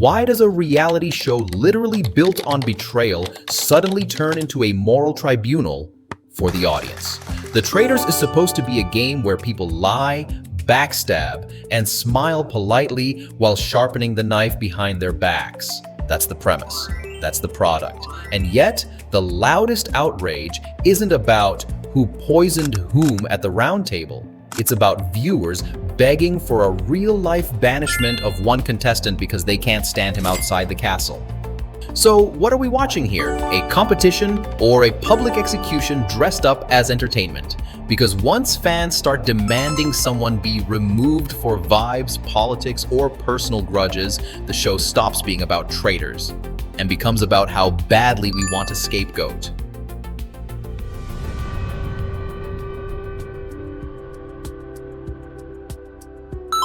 Why does a reality show literally built on betrayal suddenly turn into a moral tribunal for the audience? The Traitors is supposed to be a game where people lie, backstab, and smile politely while sharpening the knife behind their backs. That's the premise. That's the product. And yet, the loudest outrage isn't about who poisoned whom at the Roundtable. It's about viewers begging for a real-life banishment of one contestant because they can't stand him outside the castle. So what are we watching here? A competition or a public execution dressed up as entertainment? Because once fans start demanding someone be removed for vibes, politics, or personal grudges, the show stops being about traitors and becomes about how badly we want a scapegoat.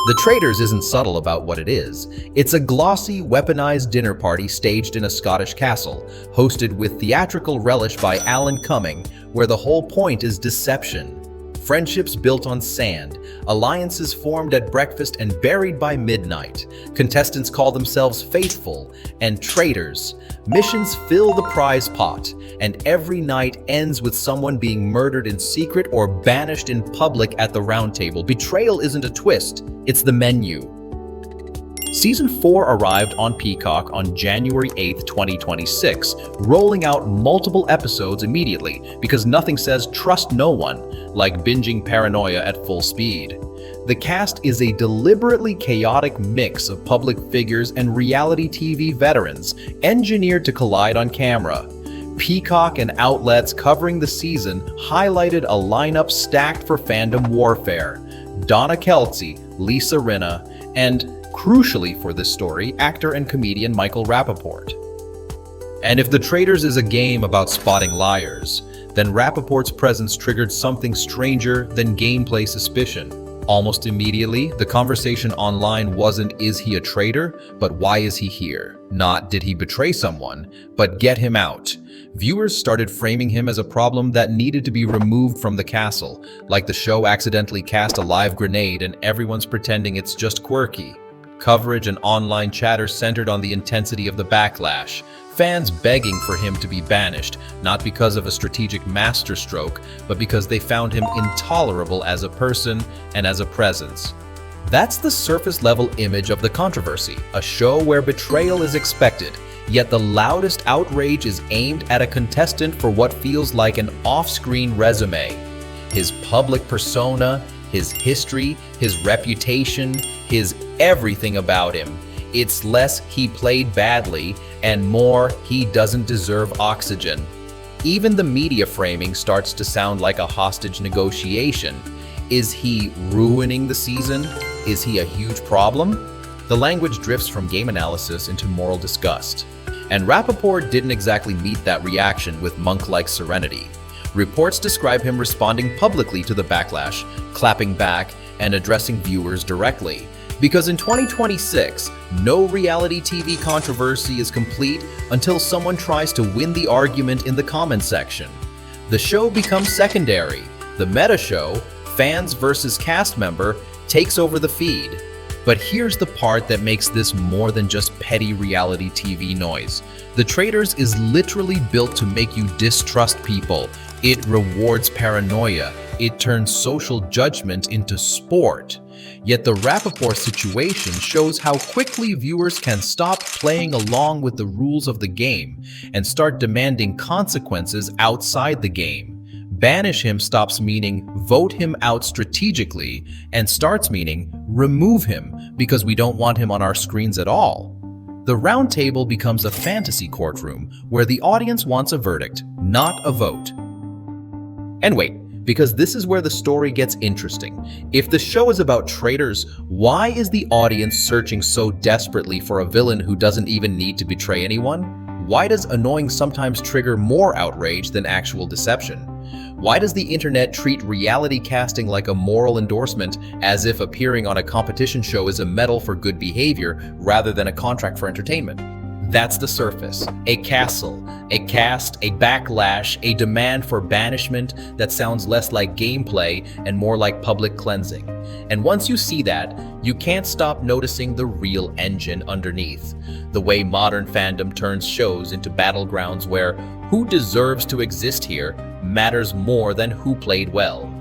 The Traitors isn't subtle about what it is. It's a glossy, weaponized dinner party staged in a Scottish castle, hosted with theatrical relish by Alan Cumming, where the whole point is deception. Friendships built on sand, alliances formed at breakfast and buried by midnight. Contestants call themselves faithful and traitors. Missions fill the prize pot, and every night ends with someone being murdered in secret or banished in public at the Roundtable. Betrayal isn't a twist, it's the menu. Season 4 arrived on Peacock on January 8, 2026, rolling out multiple episodes immediately because nothing says trust no one like binging Paranoia at full speed. The cast is a deliberately chaotic mix of public figures and reality TV veterans, engineered to collide on camera. Peacock and outlets covering the season highlighted a lineup stacked for fandom warfare. Donna Kelce, Lisa Rinna, and crucially for this story, actor and comedian Michael Rapaport. And if The Traitors is a game about spotting liars, then Rapaport's presence triggered something stranger than gameplay suspicion. Almost immediately, the conversation online wasn't "is he a traitor?" but "why is he here?" Not "did he betray someone?" but "get him out." Viewers started framing him as a problem that needed to be removed from the castle, like the show accidentally cast a live grenade and everyone's pretending it's just quirky. Coverage and online chatter centered on the intensity of the backlash, fans begging for him to be banished, not because of a strategic masterstroke, but because they found him intolerable as a person and as a presence. That's the surface-level image of the controversy, a show where betrayal is expected, yet the loudest outrage is aimed at a contestant for what feels like an off-screen resume. His public persona, his history, his reputation, his everything about him. It's less he played badly and more he doesn't deserve oxygen. Even the media framing starts to sound like a hostage negotiation. Is he ruining the season? Is he a huge problem? The language drifts from game analysis into moral disgust. And Rapaport didn't exactly meet that reaction with monk-like serenity. Reports describe him responding publicly to the backlash, clapping back, and addressing viewers directly. Because in 2026, no reality TV controversy is complete until someone tries to win the argument in the comments section. The show becomes secondary. The meta show, fans versus cast member, takes over the feed. But here's the part that makes this more than just petty reality TV noise. The Traitors is literally built to make you distrust people. It rewards paranoia. It turns social judgment into sport. Yet the Rapaport situation shows how quickly viewers can stop playing along with the rules of the game and start demanding consequences outside the game. Banish him stops meaning vote him out strategically and starts meaning remove him because we don't want him on our screens at all. The Roundtable becomes a fantasy courtroom where the audience wants a verdict, not a vote. And wait, because this is where the story gets interesting. If the show is about traitors, why is the audience searching so desperately for a villain who doesn't even need to betray anyone? Why does annoying sometimes trigger more outrage than actual deception? Why does the internet treat reality casting like a moral endorsement, as if appearing on a competition show is a medal for good behavior rather than a contract for entertainment? That's the surface. A castle, a cast, a backlash, a demand for banishment that sounds less like gameplay and more like public cleansing. And once you see that, you can't stop noticing the real engine underneath. The way modern fandom turns shows into battlegrounds where who deserves to exist here matters more than who played well.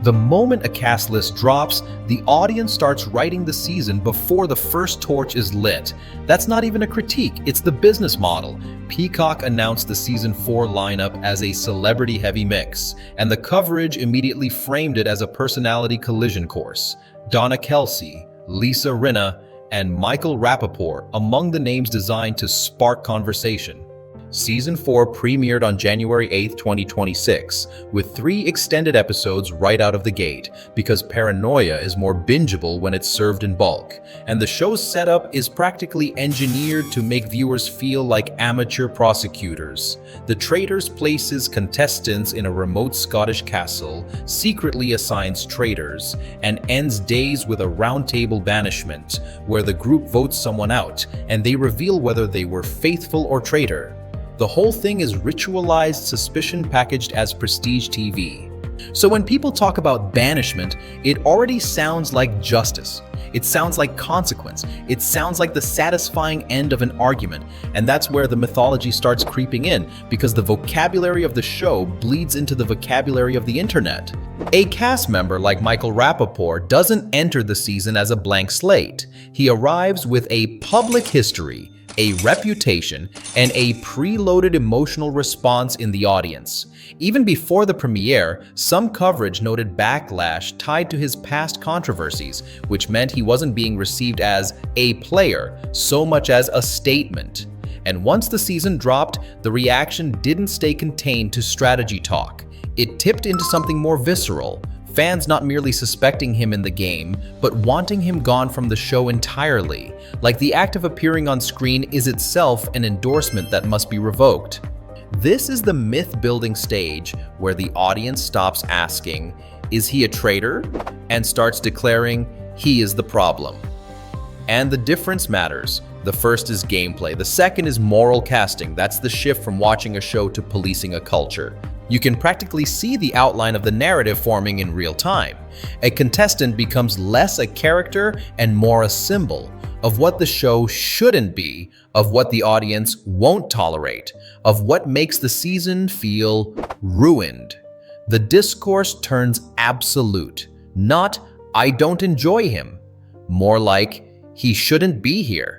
The moment a cast list drops, the audience starts writing the season before the first torch is lit. That's not even a critique, it's the business model. Peacock announced the season 4 lineup as a celebrity-heavy mix, and the coverage immediately framed it as a personality collision course. Donna Kelsey, Lisa Rinna, and Michael Rapaport among the names designed to spark conversation. Season 4 premiered on January 8, 2026, with 3 extended episodes right out of the gate, because paranoia is more bingeable when it's served in bulk, and the show's setup is practically engineered to make viewers feel like amateur prosecutors. The Traitors places contestants in a remote Scottish castle, secretly assigns traitors, and ends days with a roundtable banishment, where the group votes someone out, and they reveal whether they were faithful or traitor. The whole thing is ritualized suspicion packaged as prestige TV. So when people talk about banishment, it already sounds like justice. It sounds like consequence. It sounds like the satisfying end of an argument. And that's where the mythology starts creeping in, because the vocabulary of the show bleeds into the vocabulary of the internet. A cast member like Michael Rapaport doesn't enter the season as a blank slate. He arrives with a public history, a reputation, and a preloaded emotional response in the audience. Even before the premiere, some coverage noted backlash tied to his past controversies, which meant he wasn't being received as a player so much as a statement. And once the season dropped, the reaction didn't stay contained to strategy talk. It tipped into something more visceral. Fans not merely suspecting him in the game, but wanting him gone from the show entirely, like the act of appearing on screen is itself an endorsement that must be revoked. This is the myth-building stage where the audience stops asking, "Is he a traitor?" and starts declaring, "He is the problem." And the difference matters. The first is gameplay. The second is moral casting. That's the shift from watching a show to policing a culture. You can practically see the outline of the narrative forming in real time. A contestant becomes less a character and more a symbol of what the show shouldn't be, of what the audience won't tolerate, of what makes the season feel ruined. The discourse turns absolute, not "I don't enjoy him," more like "He shouldn't be here."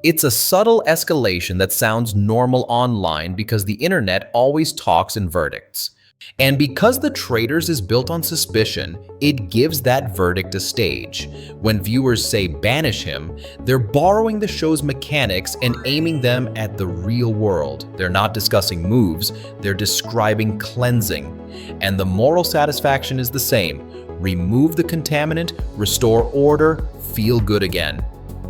It's a subtle escalation that sounds normal online because the internet always talks in verdicts. And because the Traitors is built on suspicion, it gives that verdict a stage. When viewers say banish him, they're borrowing the show's mechanics and aiming them at the real world. They're not discussing moves, they're describing cleansing. And the moral satisfaction is the same. Remove the contaminant, restore order, feel good again.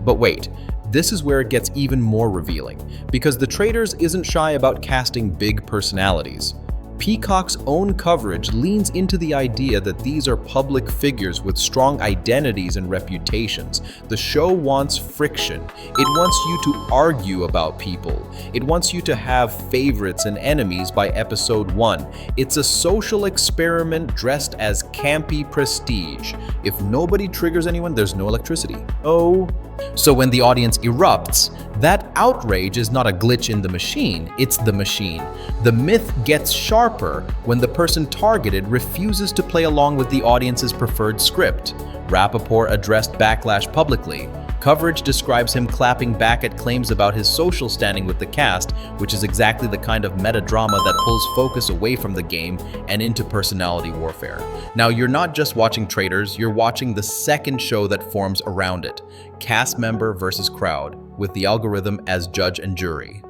But wait. This is where it gets even more revealing, because the Traitors isn't shy about casting big personalities. Peacock's own coverage leans into the idea that these are public figures with strong identities and reputations. The show wants friction. It wants you to argue about people. It wants you to have favorites and enemies by episode 1. It's a social experiment dressed as campy prestige. If nobody triggers anyone, there's no electricity. Oh. So when the audience erupts, that outrage is not a glitch in the machine, it's the machine. The myth gets sharper when the person targeted refuses to play along with the audience's preferred script. Rapaport addressed Backlash publicly. Coverage describes him clapping back at claims about his social standing with the cast, which is exactly the kind of meta-drama that pulls focus away from the game and into personality warfare. Now, you're not just watching Traitors, you're watching the second show that forms around it, cast member versus crowd, with the algorithm as judge and jury.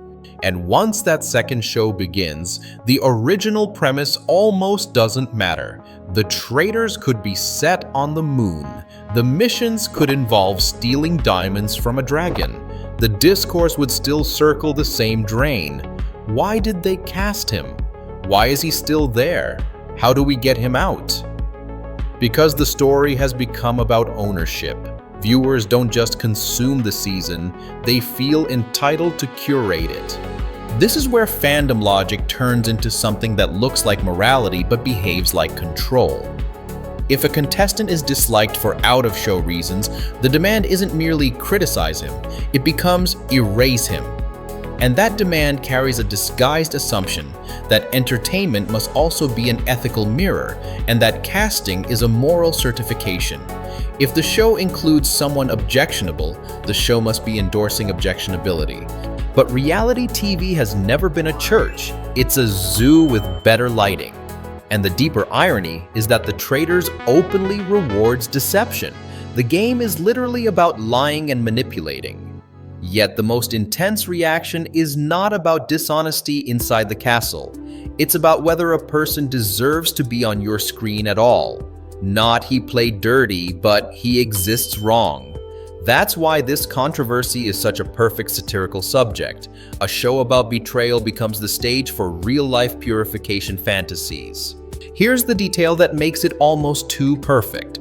And once that second show begins, the original premise almost doesn't matter. The Traitors could be set on the moon. The missions could involve stealing diamonds from a dragon. The discourse would still circle the same drain. Why did they cast him? Why is he still there? How do we get him out? Because the story has become about ownership. Viewers don't just consume the season, they feel entitled to curate it. This is where fandom logic turns into something that looks like morality but behaves like control. If a contestant is disliked for out-of-show reasons, the demand isn't merely criticize him, it becomes erase him. And that demand carries a disguised assumption that entertainment must also be an ethical mirror, and that casting is a moral certification. If the show includes someone objectionable, the show must be endorsing objectionability. But reality TV has never been a church, it's a zoo with better lighting. And the deeper irony is that the Traitors openly rewards deception. The game is literally about lying and manipulating. Yet the most intense reaction is not about dishonesty inside the castle. It's about whether a person deserves to be on your screen at all. Not he played dirty, but he exists wrong. That's why this controversy is such a perfect satirical subject. A show about betrayal becomes the stage for real-life purification fantasies. Here's the detail that makes it almost too perfect.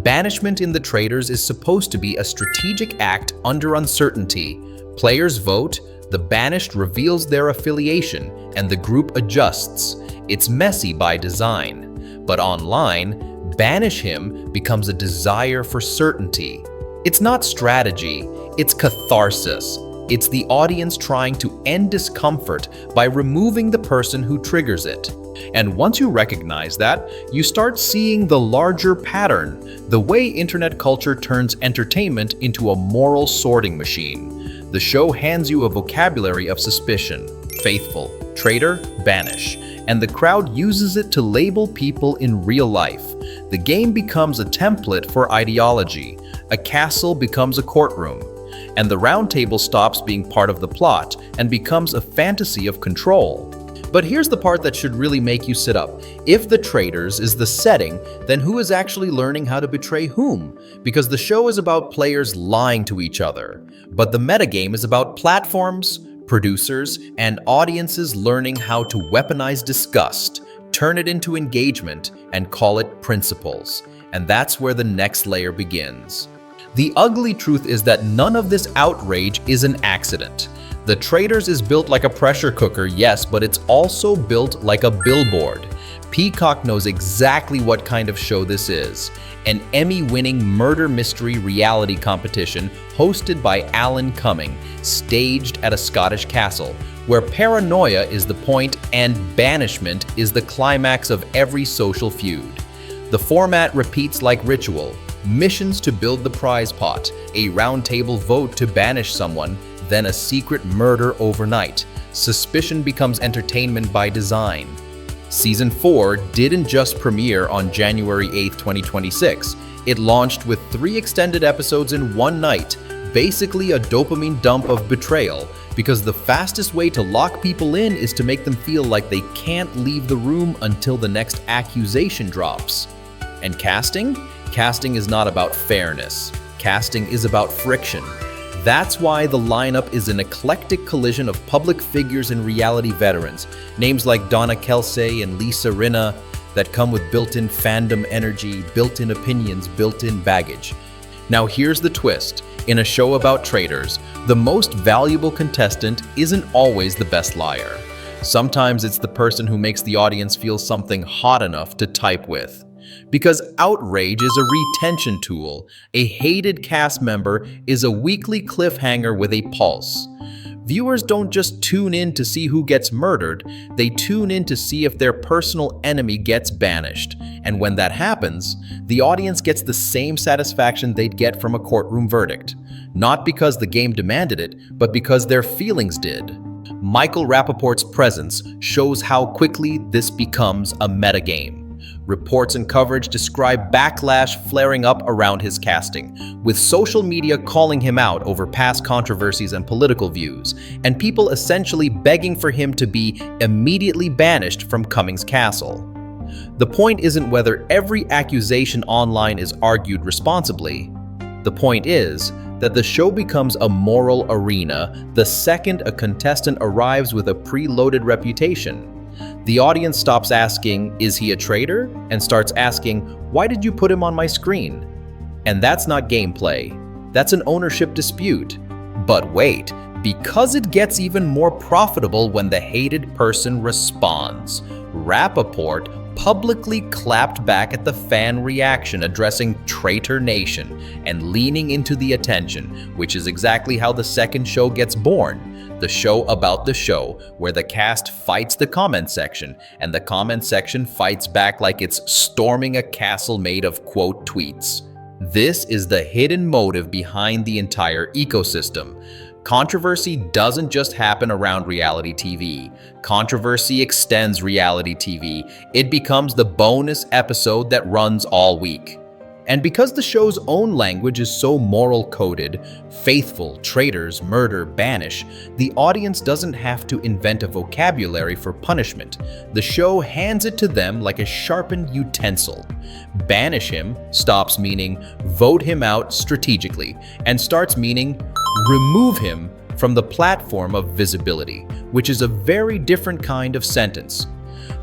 Banishment in the Traitors is supposed to be a strategic act under uncertainty. Players vote, the banished reveals their affiliation, and the group adjusts. It's messy by design. But online, banish him becomes a desire for certainty. It's not strategy, it's catharsis. It's the audience trying to end discomfort by removing the person who triggers it. And once you recognize that, you start seeing the larger pattern, the way internet culture turns entertainment into a moral sorting machine. The show hands you a vocabulary of suspicion: faithful, traitor, banish, and the crowd uses it to label people in real life. The game becomes a template for ideology. A castle becomes a courtroom. And the Roundtable stops being part of the plot and becomes a fantasy of control. But here's the part that should really make you sit up. If the Traitors is the setting, then who is actually learning how to betray whom? Because the show is about players lying to each other. But the metagame is about platforms, producers, and audiences learning how to weaponize disgust, turn it into engagement, and call it principles. And that's where the next layer begins. The ugly truth is that none of this outrage is an accident. The Traitors is built like a pressure cooker, yes, but it's also built like a billboard. Peacock knows exactly what kind of show this is. An Emmy-winning murder mystery reality competition hosted by Alan Cumming, staged at a Scottish castle, where paranoia is the point and banishment is the climax of every social feud. The format repeats like ritual. Missions to build the prize pot, a roundtable vote to banish someone, then a secret murder overnight. Suspicion becomes entertainment by design. Season 4 didn't just premiere on January 8, 2026. It launched with 3 extended episodes in one night, basically a dopamine dump of betrayal, because the fastest way to lock people in is to make them feel like they can't leave the room until the next accusation drops. And casting? Casting is not about fairness. Casting is about friction. That's why the lineup is an eclectic collision of public figures and reality veterans, names like Donna Kelsey and Lisa Rinna that come with built-in fandom energy, built-in opinions, built-in baggage. Now here's the twist. In a show about traitors, the most valuable contestant isn't always the best liar. Sometimes it's the person who makes the audience feel something hot enough to type with. Because outrage is a retention tool, a hated cast member is a weekly cliffhanger with a pulse. Viewers don't just tune in to see who gets murdered, they tune in to see if their personal enemy gets banished. And when that happens, the audience gets the same satisfaction they'd get from a courtroom verdict. Not because the game demanded it, but because their feelings did. Michael Rappaport's presence shows how quickly this becomes a metagame. Reports and coverage describe backlash flaring up around his casting, with social media calling him out over past controversies and political views, and people essentially begging for him to be immediately banished from Cumming's castle. The point isn't whether every accusation online is argued responsibly. The point is that the show becomes a moral arena the second a contestant arrives with a preloaded reputation. The audience stops asking, "Is he a traitor?" and starts asking, "Why did you put him on my screen?" And that's not gameplay. That's an ownership dispute. But wait, because it gets even more profitable when the hated person responds. Rappaport publicly clapped back at the fan reaction addressing Traitor Nation and leaning into the attention, which is exactly how the second show gets born. The show about the show, where the cast fights the comment section, and the comment section fights back like it's storming a castle made of quote tweets. This is the hidden motive behind the entire ecosystem. Controversy doesn't just happen around reality TV. Controversy extends reality TV. It becomes the bonus episode that runs all week. And because the show's own language is so moral-coded, faithful, traitors, murder, banish, the audience doesn't have to invent a vocabulary for punishment. The show hands it to them like a sharpened utensil. Banish him stops meaning vote him out strategically and starts meaning remove him from the platform of visibility, which is a very different kind of sentence.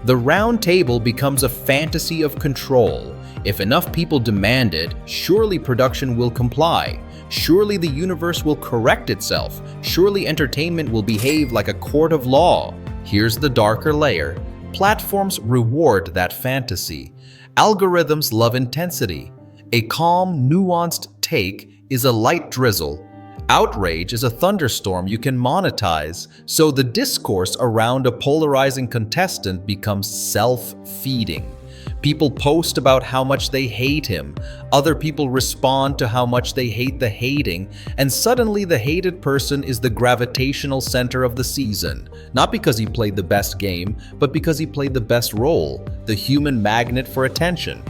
The Roundtable becomes a fantasy of control. If enough people demand it, surely production will comply. Surely the universe will correct itself. Surely entertainment will behave like a court of law. Here's the darker layer. Platforms reward that fantasy. Algorithms love intensity. A calm, nuanced take is a light drizzle. Outrage is a thunderstorm you can monetize, so the discourse around a polarizing contestant becomes self-feeding. People post about how much they hate him, other people respond to how much they hate the hating, and suddenly the hated person is the gravitational center of the season. Not because he played the best game, but because he played the best role, the human magnet for attention.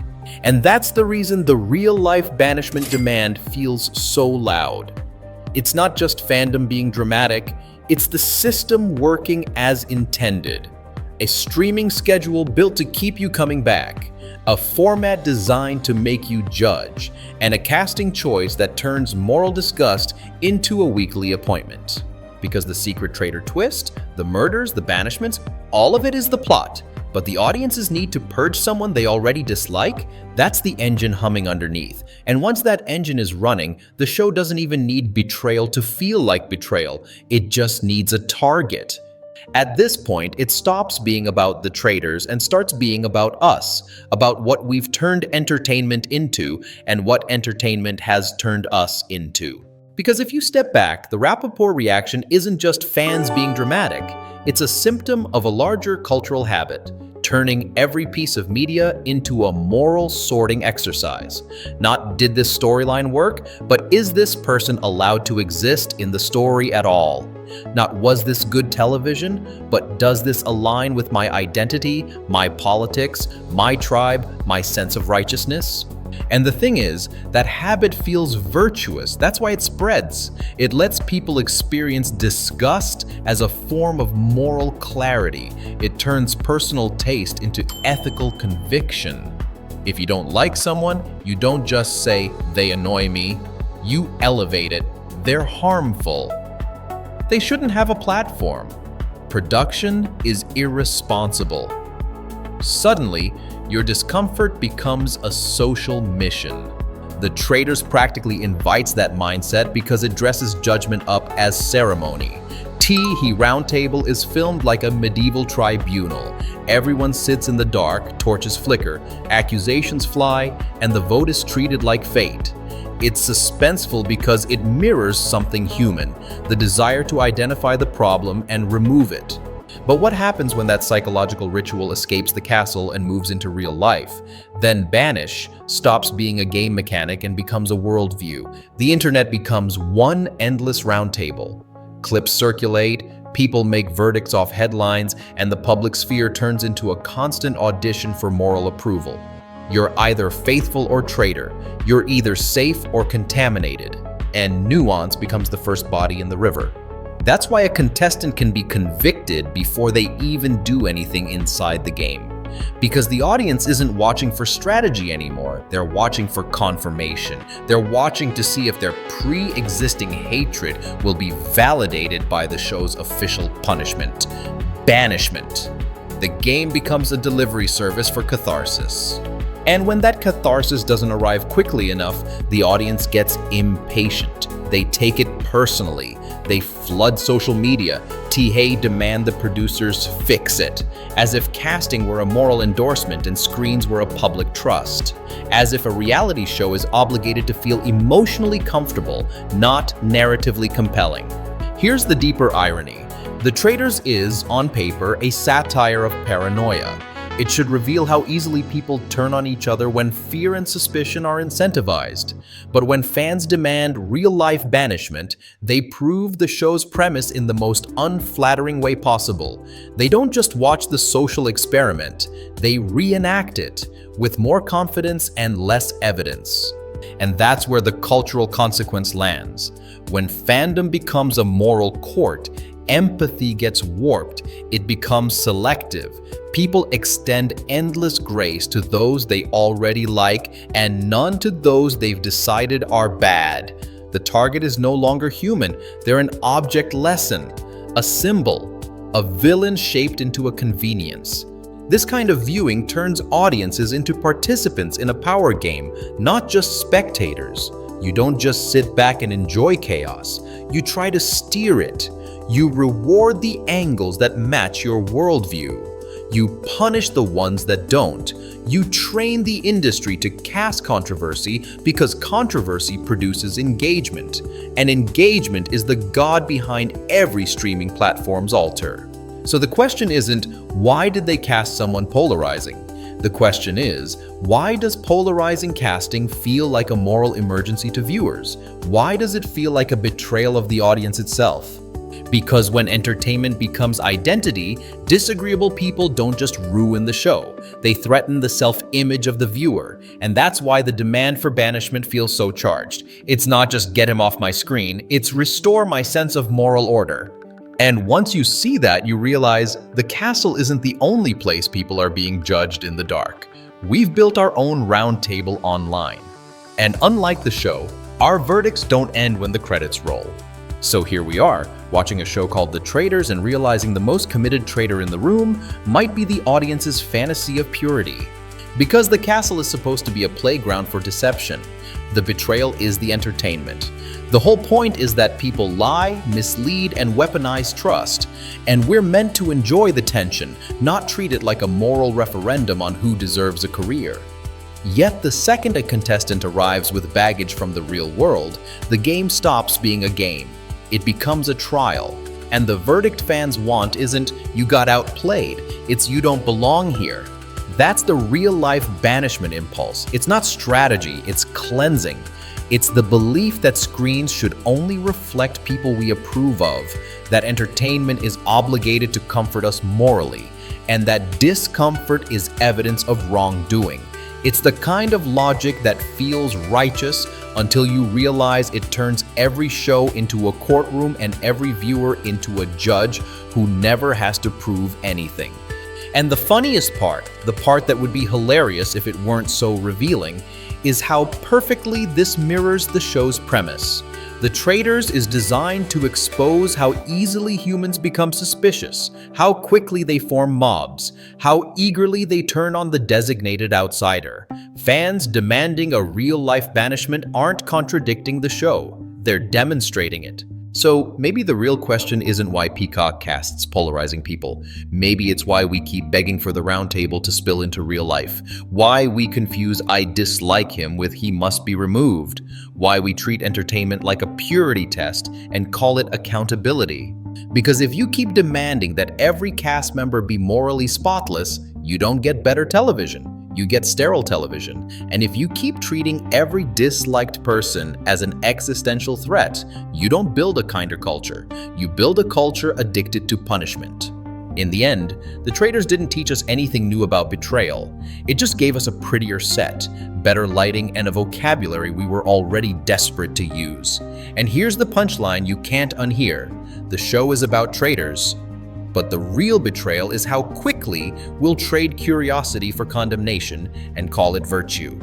And that's the reason the real-life banishment demand feels so loud. It's not just fandom being dramatic, it's the system working as intended. A streaming schedule built to keep you coming back, a format designed to make you judge, and a casting choice that turns moral disgust into a weekly appointment. Because the secret traitor twist, the murders, the banishments, all of it is the plot. But the audience's need to purge someone they already dislike, that's the engine humming underneath. And once that engine is running, the show doesn't even need betrayal to feel like betrayal. It just needs a target. At this point, it stops being about the traitors and starts being about us, about what we've turned entertainment into and what entertainment has turned us into. Because if you step back, the Rappaport reaction isn't just fans being dramatic. It's a symptom of a larger cultural habit, turning every piece of media into a moral sorting exercise. Not did this storyline work, but is this person allowed to exist in the story at all? Not was this good television, but does this align with my identity, my politics, my tribe, my sense of righteousness? And the thing is, that habit feels virtuous. That's why it spreads. It lets people experience disgust as a form of moral clarity. It turns personal taste into ethical conviction. If you don't like someone, you don't just say, they annoy me. You elevate it. They're harmful. They shouldn't have a platform. Production is irresponsible. Suddenly, your discomfort becomes a social mission. The Traitors practically invites that mindset because it dresses judgment up as ceremony. He Roundtable is filmed like a medieval tribunal. Everyone sits in the dark, torches flicker, accusations fly, and the vote is treated like fate. It's suspenseful because it mirrors something human, the desire to identify the problem and remove it. But what happens when that psychological ritual escapes the castle and moves into real life? Then Banish stops being a game mechanic and becomes a worldview. The internet becomes one endless roundtable. Clips circulate, people make verdicts off headlines, and the public sphere turns into a constant audition for moral approval. You're either faithful or traitor. You're either safe or contaminated. And nuance becomes the first body in the river. That's why a contestant can be convicted before they even do anything inside the game. Because the audience isn't watching for strategy anymore. They're watching for confirmation. They're watching to see if their pre-existing hatred will be validated by the show's official punishment. Banishment. The game becomes a delivery service for catharsis. And when that catharsis doesn't arrive quickly enough, the audience gets impatient. They take it personally. They flood social media. Hey, demand the producers fix it. As if casting were a moral endorsement and screens were a public trust. As if a reality show is obligated to feel emotionally comfortable, not narratively compelling. Here's the deeper irony. The Traitors is, on paper, a satire of paranoia. It should reveal how easily people turn on each other when fear and suspicion are incentivized. But when fans demand real-life banishment, they prove the show's premise in the most unflattering way possible. They don't just watch the social experiment, they reenact it, with more confidence and less evidence. And that's where the cultural consequence lands. When fandom becomes a moral court, empathy gets warped, it becomes selective. People extend endless grace to those they already like and none to those they've decided are bad. The target is no longer human, they're an object lesson, a symbol, a villain shaped into a convenience. This kind of viewing turns audiences into participants in a power game, not just spectators. You don't just sit back and enjoy chaos, you try to steer it. You reward the angles that match your worldview. You punish the ones that don't. You train the industry to cast controversy because controversy produces engagement. And engagement is the god behind every streaming platform's altar. So the question isn't, why did they cast someone polarizing? The question is, why does polarizing casting feel like a moral emergency to viewers? Why does it feel like a betrayal of the audience itself? Because when entertainment becomes identity, disagreeable people don't just ruin the show. They threaten the self-image of the viewer. And that's why the demand for banishment feels so charged. It's not just get him off my screen, it's restore my sense of moral order. And once you see that, you realize the castle isn't the only place people are being judged in the dark. We've built our own roundtable online. And unlike the show, our verdicts don't end when the credits roll. So here we are, watching a show called The Traitors and realizing the most committed traitor in the room might be the audience's fantasy of purity. Because the castle is supposed to be a playground for deception, the betrayal is the entertainment. The whole point is that people lie, mislead, and weaponize trust. And we're meant to enjoy the tension, not treat it like a moral referendum on who deserves a career. Yet the second a contestant arrives with baggage from the real world, the game stops being a game. It becomes a trial. And the verdict fans want isn't "you got outplayed," it's "you don't belong here." That's the real-life banishment impulse. It's not strategy, it's cleansing. It's the belief that screens should only reflect people we approve of, that entertainment is obligated to comfort us morally, and that discomfort is evidence of wrongdoing. It's the kind of logic that feels righteous until you realize it turns every show into a courtroom and every viewer into a judge who never has to prove anything. And the funniest part, the part that would be hilarious if it weren't so revealing, is how perfectly this mirrors the show's premise. The Traitors is designed to expose how easily humans become suspicious, how quickly they form mobs, how eagerly they turn on the designated outsider. Fans demanding a real-life banishment aren't contradicting the show, they're demonstrating it. So maybe the real question isn't why Peacock casts polarizing people. Maybe it's why we keep begging for the roundtable to spill into real life. Why we confuse "I dislike him" with "he must be removed." Why we treat entertainment like a purity test and call it accountability. Because if you keep demanding that every cast member be morally spotless, you don't get better television. You get sterile television. And if you keep treating every disliked person as an existential threat, you don't build a kinder culture. You build a culture addicted to punishment. In the end, the Traitors didn't teach us anything new about betrayal. It just gave us a prettier set, better lighting, and a vocabulary we were already desperate to use. And here's the punchline you can't unhear. The show is about traitors, but the real betrayal is how quickly we'll trade curiosity for condemnation and call it virtue.